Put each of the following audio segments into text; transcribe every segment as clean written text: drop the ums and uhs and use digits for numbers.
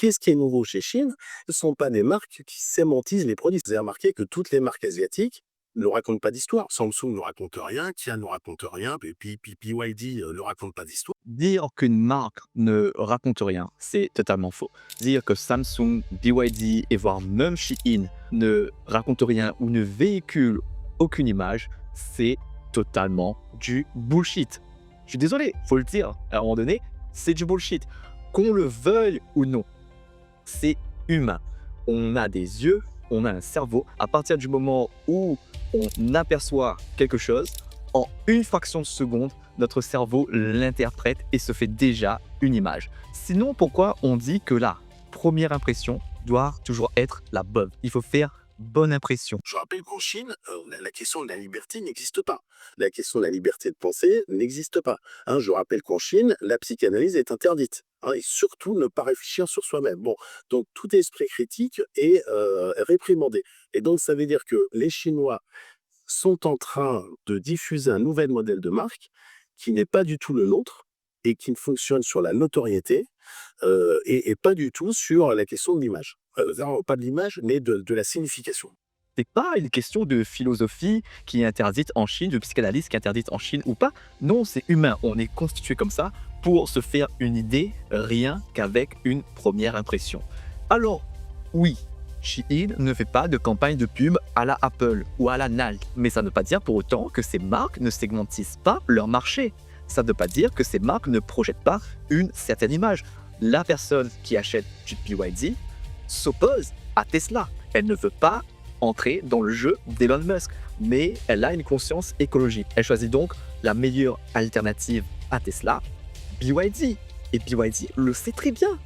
qu'est-ce qui est nouveau chez Chine? Ce ne sont pas des marques qui sémantisent les produits. Vous avez remarqué que toutes les marques asiatiques ne racontent pas d'histoire. Samsung ne raconte rien, Kia ne raconte rien, et puis BYD ne raconte pas d'histoire. Dire qu'une marque ne raconte rien, c'est totalement faux. Dire que Samsung, BYD et voire même Shein ne racontent rien ou ne véhiculent aucune image, c'est totalement du bullshit. Je suis désolé, faut le dire, à un moment donné, c'est du bullshit. Qu'on le veuille ou non, c'est humain. On a des yeux, on a un cerveau. À partir du moment où on aperçoit quelque chose, en une fraction de seconde, notre cerveau l'interprète et se fait déjà une image. Sinon, pourquoi on dit que la première impression doit toujours être la bonne? Il faut faire bonne impression. Je rappelle qu'en Chine, la question de la liberté n'existe pas. La question de la liberté de penser n'existe pas. Hein, je rappelle qu'en Chine, la psychanalyse est interdite. Hein, et surtout, ne pas réfléchir sur soi-même. Bon, donc tout esprit critique est réprimandé. Et donc, ça veut dire que les Chinois sont en train de diffuser un nouvel modèle de marque qui n'est pas du tout le nôtre et qui ne fonctionne sur la notoriété et pas du tout sur la question de l'image. Non, pas de l'image, mais de la signification. C'est pas une question de philosophie qui est interdite en Chine, de psychanalyse qui est interdite en Chine ou pas. Non, c'est humain. On est constitué comme ça pour se faire une idée rien qu'avec une première impression. Alors, oui, Shein ne fait pas de campagne de pub à la Apple ou à la Nike, mais ça ne veut pas dire pour autant que ces marques ne segmentisent pas leur marché. Ça ne veut pas dire que ces marques ne projettent pas une certaine image. La personne qui achète du BYD s'oppose à Tesla. Elle ne veut pas entrer dans le jeu d'Elon Musk, mais elle a une conscience écologique. Elle choisit donc la meilleure alternative à Tesla, BYD. Et BYD le sait très bien.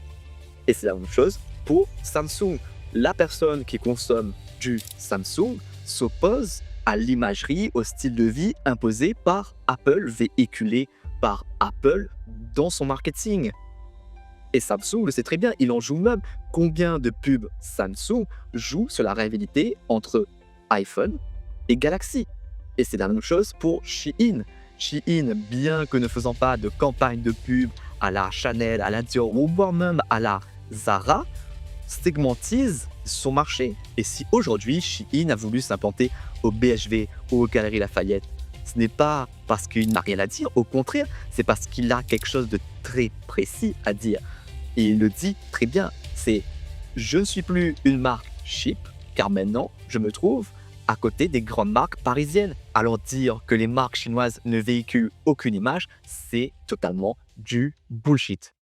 Et c'est la même chose pour Samsung. La personne qui consomme du Samsung s'oppose à l'imagerie, au style de vie imposé par Apple, véhiculé par Apple dans son marketing. Et Samsung le sait très bien, il en joue même. Combien de pubs Samsung jouent sur la rivalité entre iPhone et Galaxy? Et c'est la même chose pour Shein. Shein, bien que ne faisant pas de campagne de pub à la Chanel, à la Dior ou voire même à la Zara, segmentise son marché. Et si aujourd'hui Shein a voulu s'implanter au BHV ou aux Galeries Lafayette, ce n'est pas parce qu'il n'a rien à dire, au contraire, c'est parce qu'il a quelque chose de très précis à dire. Et il le dit très bien, c'est je ne suis plus une marque cheap, car maintenant je me trouve à côté des grandes marques parisiennes. Alors dire que les marques chinoises ne véhiculent aucune image, c'est totalement du bullshit.